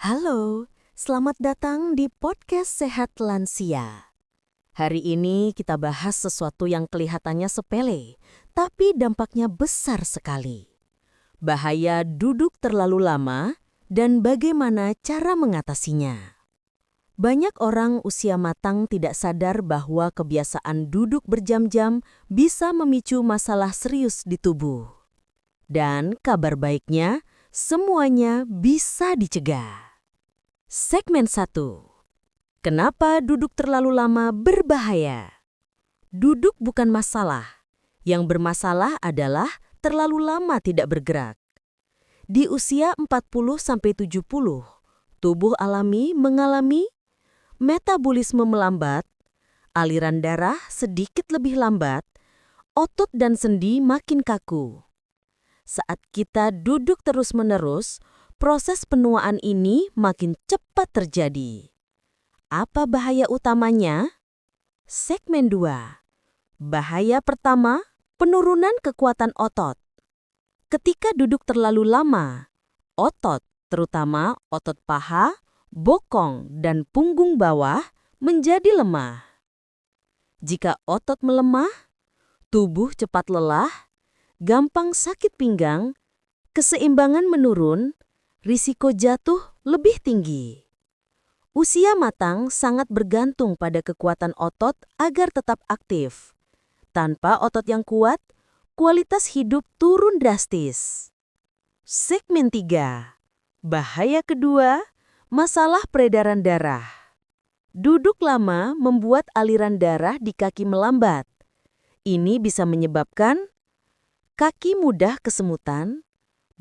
Halo, selamat datang di podcast Sehat Lansia. Hari ini kita bahas sesuatu yang kelihatannya sepele, tapi dampaknya besar sekali. Bahaya duduk terlalu lama dan bagaimana cara mengatasinya. Banyak orang usia matang tidak sadar bahwa kebiasaan duduk berjam-jam bisa memicu masalah serius di tubuh. Dan kabar baiknya, semuanya bisa dicegah. Segmen 1. Kenapa duduk terlalu lama berbahaya? Duduk bukan masalah. Yang bermasalah adalah terlalu lama tidak bergerak. Di usia 40-70, tubuh alami mengalami metabolisme melambat, aliran darah sedikit lebih lambat, otot dan sendi makin kaku. Saat kita duduk terus-menerus, proses penuaan ini makin cepat terjadi. Apa bahaya utamanya? Segmen 2. Bahaya pertama, penurunan kekuatan otot. Ketika duduk terlalu lama, otot, terutama otot paha, bokong, dan punggung bawah, menjadi lemah. Jika otot melemah, tubuh cepat lelah, gampang sakit pinggang, keseimbangan menurun, risiko jatuh lebih tinggi. Usia matang sangat bergantung pada kekuatan otot agar tetap aktif. Tanpa otot yang kuat, kualitas hidup turun drastis. Segmen 3. Bahaya kedua, masalah peredaran darah. Duduk lama membuat aliran darah di kaki melambat. Ini bisa menyebabkan kaki mudah kesemutan,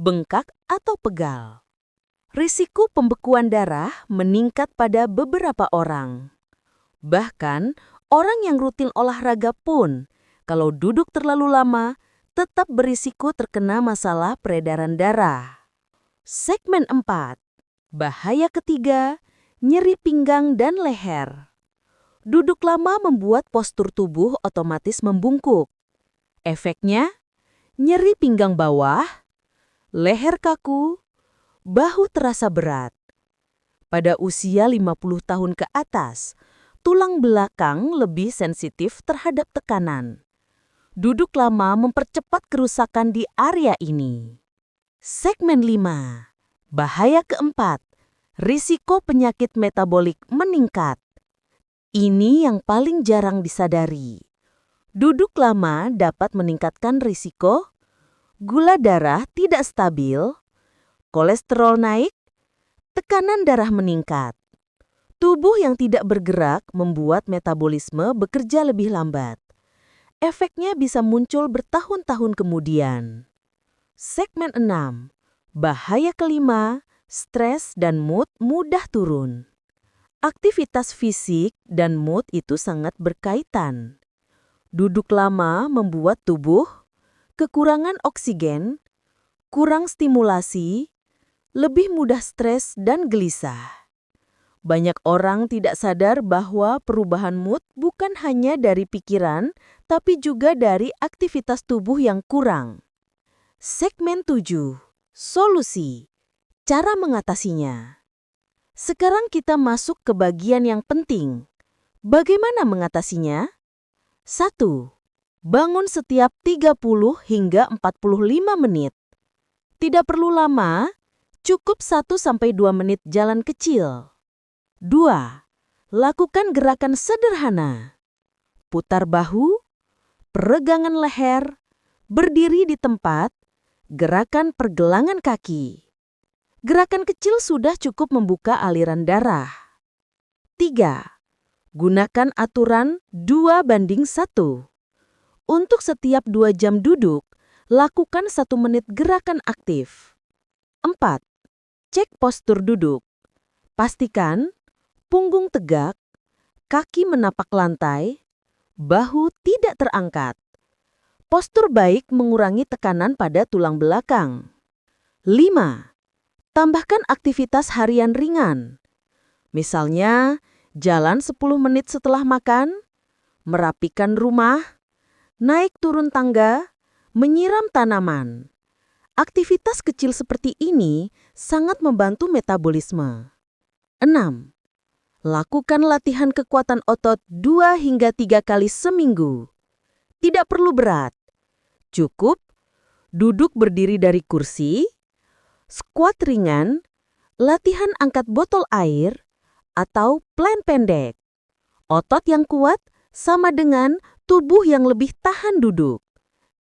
bengkak atau pegal. Risiko pembekuan darah meningkat pada beberapa orang. Bahkan, orang yang rutin olahraga pun, kalau duduk terlalu lama, tetap berisiko terkena masalah peredaran darah. Segmen 4. Bahaya ketiga, nyeri pinggang dan leher. Duduk lama membuat postur tubuh otomatis membungkuk. Efeknya, nyeri pinggang bawah, leher kaku, bahu terasa berat. Pada usia 50 tahun ke atas, tulang belakang lebih sensitif terhadap tekanan. Duduk lama mempercepat kerusakan di area ini. Segmen 5. Bahaya keempat, risiko penyakit metabolik meningkat. Ini yang paling jarang disadari. Duduk lama dapat meningkatkan risiko gula darah tidak stabil, kolesterol naik, tekanan darah meningkat. Tubuh yang tidak bergerak membuat metabolisme bekerja lebih lambat. Efeknya bisa muncul bertahun-tahun kemudian. Segmen 6. Bahaya kelima, stres dan mood mudah turun. Aktivitas fisik dan mood itu sangat berkaitan. Duduk lama membuat tubuh kekurangan oksigen, kurang stimulasi, lebih mudah stres dan gelisah. Banyak orang tidak sadar bahwa perubahan mood bukan hanya dari pikiran, tapi juga dari aktivitas tubuh yang kurang. Segmen 7. Solusi. Cara mengatasinya. Sekarang kita masuk ke bagian yang penting. Bagaimana mengatasinya? 1. Bangun setiap 30 hingga 45 menit. Tidak perlu lama, cukup 1-2 menit jalan kecil. 2. Lakukan gerakan sederhana. Putar bahu, peregangan leher, berdiri di tempat, gerakan pergelangan kaki. Gerakan kecil sudah cukup membuka aliran darah. 3. Gunakan aturan 2:1. Untuk setiap 2 jam duduk, lakukan 1 menit gerakan aktif. 4. Cek postur duduk. Pastikan punggung tegak, kaki menapak lantai, bahu tidak terangkat. Postur baik mengurangi tekanan pada tulang belakang. 5. Tambahkan aktivitas harian ringan. Misalnya, jalan 10 menit setelah makan, merapikan rumah, naik turun tangga, menyiram tanaman. Aktivitas kecil seperti ini sangat membantu metabolisme. 6. Lakukan latihan kekuatan otot 2 hingga 3 kali seminggu. Tidak perlu berat. Cukup duduk berdiri dari kursi, squat ringan, latihan angkat botol air, atau plank pendek. Otot yang kuat sama dengan tubuh yang lebih tahan duduk.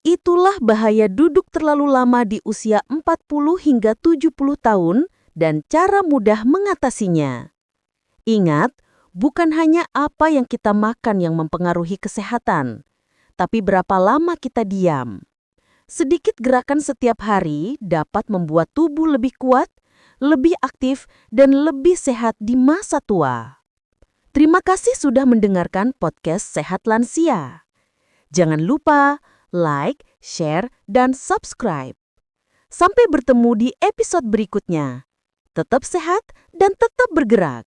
Itulah bahaya duduk terlalu lama di usia 40 hingga 70 tahun dan cara mudah mengatasinya. Ingat, bukan hanya apa yang kita makan yang mempengaruhi kesehatan, tapi berapa lama kita diam. Sedikit gerakan setiap hari dapat membuat tubuh lebih kuat, lebih aktif, dan lebih sehat di masa tua. Terima kasih sudah mendengarkan podcast Sehat Lansia. Jangan lupa like, share, dan subscribe. Sampai bertemu di episode berikutnya. Tetap sehat dan tetap bergerak.